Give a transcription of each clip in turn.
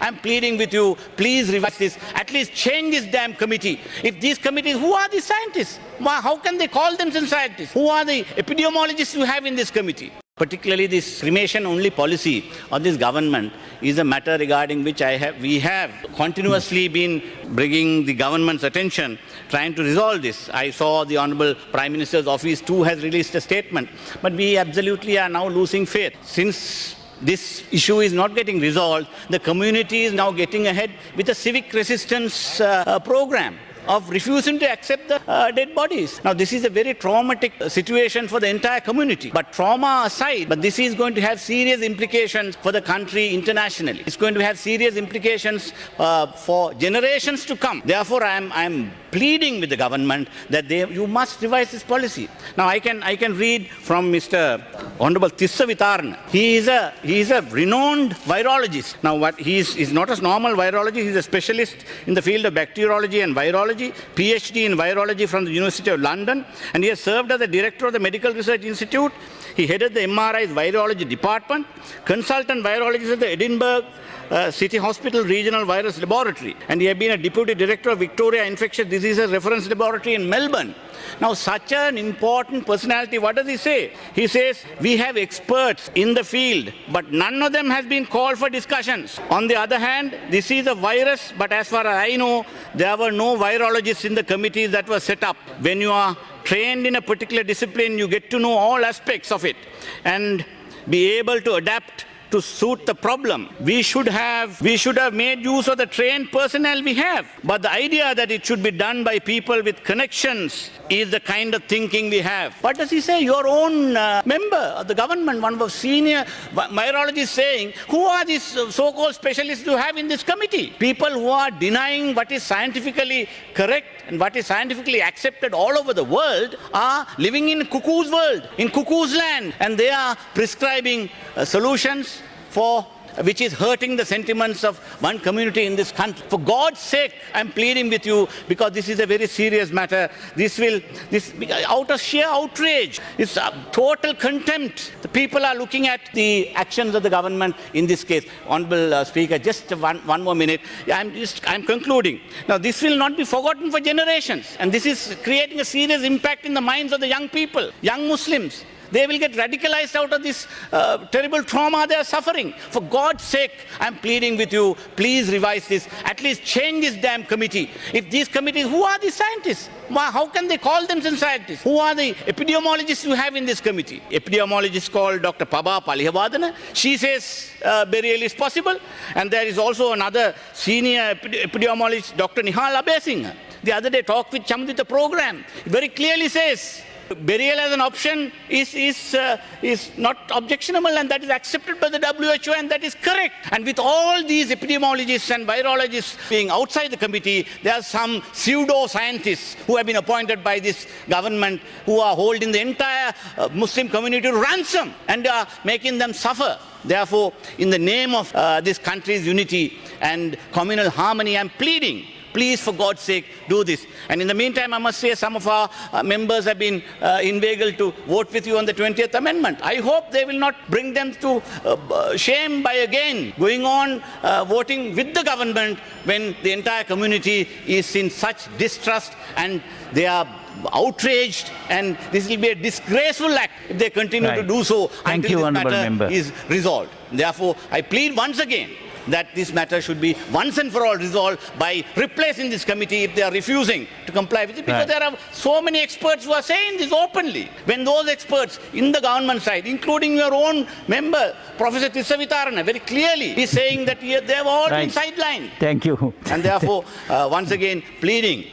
I'm pleading with you, please revise this. At least change this damn committee. If these committees, who are the scientists? How can they call themselves scientists? Who are the epidemiologists you have in this committee? Particularly this cremation-only policy of this government is a matter regarding which we have continuously been bringing the government's attention, trying to resolve this. I saw the Honourable Prime Minister's office too has released a statement, but we absolutely are now losing faith. Since this issue is not getting resolved, the community is now getting ahead with a civic resistance program of refusing to accept the dead bodies. Now, this is a very traumatic situation for the entire community. But trauma aside, but this is going to have serious implications for the country internationally. It's going to have serious implications for generations to come. Therefore, I'm pleading with the government that you must revise this policy. Now, I can read from Mr. Honorable Tissa Vitarna. He is a renowned virologist. Now, he's not a normal virologist. He's a specialist in the field of bacteriology and virology, PhD in virology from the University of London, and he has served as the director of the Medical Research Institute. He headed the MRI's virology department, consultant virologist at the Edinburgh City Hospital Regional Virus Laboratory, and he has been a deputy director of Victoria Infectious Diseases Reference Laboratory in Melbourne. Now, such an important personality, what does he say? He says, we have experts in the field, but none of them has been called for discussions. On the other hand, this is a virus, but as far as I know, there were no virologists in the committees that were set up. When you are trained in a particular discipline, you get to know all aspects of it and be able to adapt to suit the problem. We should have made use of the trained personnel we have. But the idea that it should be done by people with connections is the kind of thinking we have. What does he say? Your own member of the government, one of the senior virologists, saying, who are these so-called specialists you have in this committee? People who are denying what is scientifically correct and what is scientifically accepted all over the world are living in cuckoo's world, in cuckoo's land, and they are prescribing solutions which is hurting the sentiments of one community in this country. For God's sake, I'm pleading with you, because this is a very serious matter. This out of sheer outrage, it's total contempt. The people are looking at the actions of the government in this case. Honourable Speaker, just one more minute. I'm concluding. Now, this will not be forgotten for generations, and this is creating a serious impact in the minds of the young people, young Muslims. They will get radicalized out of this terrible trauma they are suffering. For God's sake, I'm pleading with you, please revise this. At least change this damn committee. If these committees, who are the scientists? How can they call themselves scientists? Who are the epidemiologists you have in this committee? Epidemiologist called Dr. Paba Palihavadana. She says burial is possible. And there is also another senior epidemiologist, Dr. Nihal Abesinghe. The other day talked with Chamudita program. It very clearly says burial as an option is not objectionable, and that is accepted by the WHO, and that is correct. And with all these epidemiologists and virologists being outside the committee, there are some pseudo-scientists who have been appointed by this government who are holding the entire Muslim community to ransom and are making them suffer. Therefore, in the name of this country's unity and communal harmony, I'm pleading, please, for God's sake, do this. And in the meantime, I must say some of our members have been inveigled to vote with you on the 20th Amendment. I hope they will not bring them to shame by again going on voting with the government when the entire community is in such distrust and they are outraged, and this will be a disgraceful act if they continue to do so until this matter is resolved. Therefore, I plead once again that this matter should be once and for all resolved by replacing this committee if they are refusing to comply with it, because there are so many experts who are saying this openly. When those experts in the government side, including your own member, Professor Tissa Vitarna, very clearly is saying that they have all been sidelined. Thank you. And therefore, once again, pleading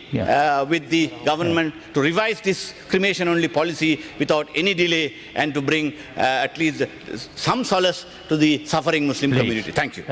with the government to revise this cremation-only policy without any delay and to bring at least some solace to the suffering Muslim community. Thank you.